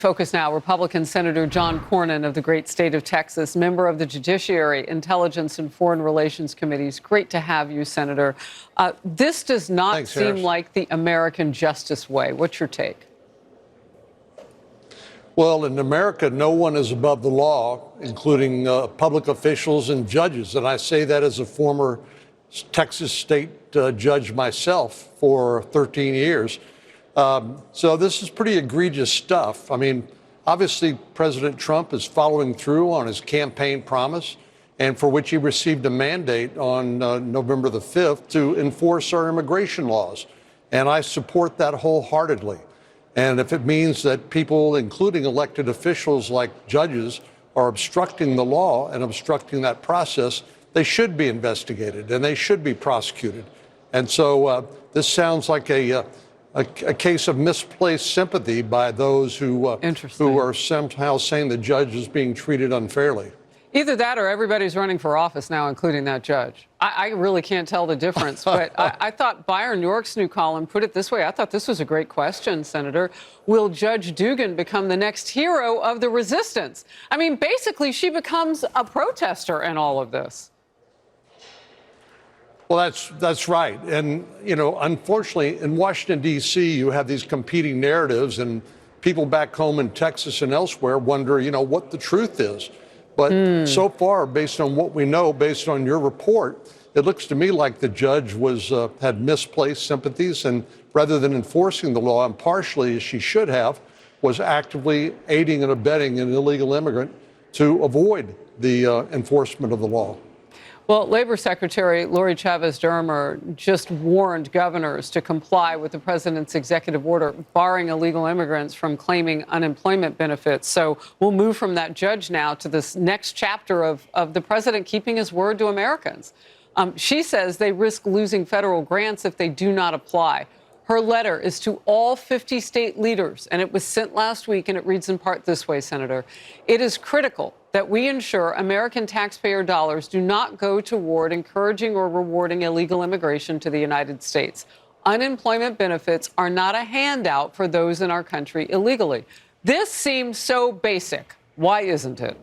Focus now, Republican Senator John Cornyn of the great state of Texas, member of the Judiciary, Intelligence, and Foreign Relations Committees. Great to have you, Senator. This does not seem like the American justice way. What's your take? Well, in America, no one is above the law, including public officials and judges. And I say that as a former Texas state judge myself for 13 years. So this is pretty egregious stuff. I mean, obviously, President Trump is following through on his campaign promise, and for which he received a mandate on November the 5th to enforce our immigration laws. And I support that wholeheartedly. And if it means that people, including elected officials like judges, are obstructing the law and obstructing that process, they should be investigated and they should be prosecuted. And so this sounds like a case of misplaced sympathy by those who are somehow saying the judge is being treated unfairly. Either that or everybody's running for office now, including that judge. I really can't tell the difference. But I thought Byron York's new column put it this way. I thought this was a great question, Senator. Will Judge Dugan become the next hero of the resistance? I mean, basically, she becomes a protester in all of this. Well, that's right. And, you know, unfortunately, in Washington, D.C., you have these competing narratives, and people back home in Texas and elsewhere wonder, you know, what the truth is. But so far, based on what we know, based on your report, it looks to me like the judge had misplaced sympathies, and rather than enforcing the law impartially as she should have, was actively aiding and abetting an illegal immigrant to avoid the enforcement of the law. Well, Labor Secretary Lori Chavez-Dermer just warned governors to comply with the president's executive order barring illegal immigrants from claiming unemployment benefits. So we'll move from that judge now to this next chapter of the president keeping his word to Americans. She says they risk losing federal grants if they do not apply. Her letter is to all 50 state leaders, and it was sent last week, and it reads in part this way, Senator. It is critical that we ensure American taxpayer dollars do not go toward encouraging or rewarding illegal immigration to the United States. Unemployment benefits are not a handout for those in our country illegally. This seems so basic. Why isn't it?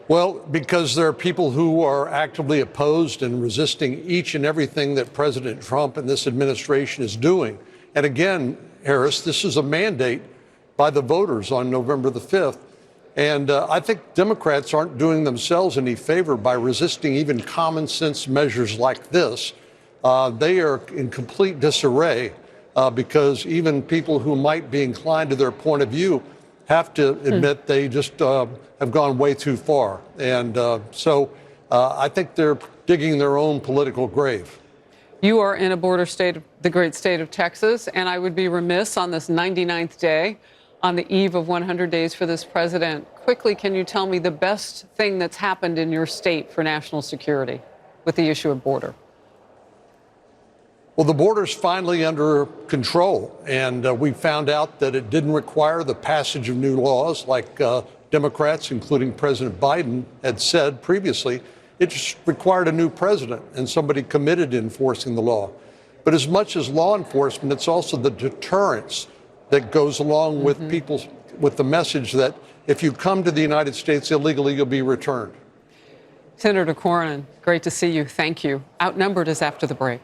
Well, because there are people who are actively opposed and resisting each and everything that President Trump and this administration is doing. And again, Harris, this is a mandate by the voters on November the 5th. And I think Democrats aren't doing themselves any favor by resisting even common sense measures like this. They are in complete disarray because even people who might be inclined to their point of view have to admit they just have gone way too far. And so I think they're digging their own political grave. You are in a border state, the great state of Texas, and I would be remiss on this 99th day, on the eve of 100 days for this president. Quickly, can you tell me the best thing that's happened in your state for national security with the issue of border? Well, the border's finally under control, and we found out that it didn't require the passage of new laws like Democrats, including President Biden, had said previously. It just required a new president and somebody committed to enforcing the law. But as much as law enforcement, it's also the deterrence that goes along with with the message that if you come to the United States illegally, you'll be returned. Senator Cornyn, great to see you. Thank you. Outnumbered is after the break.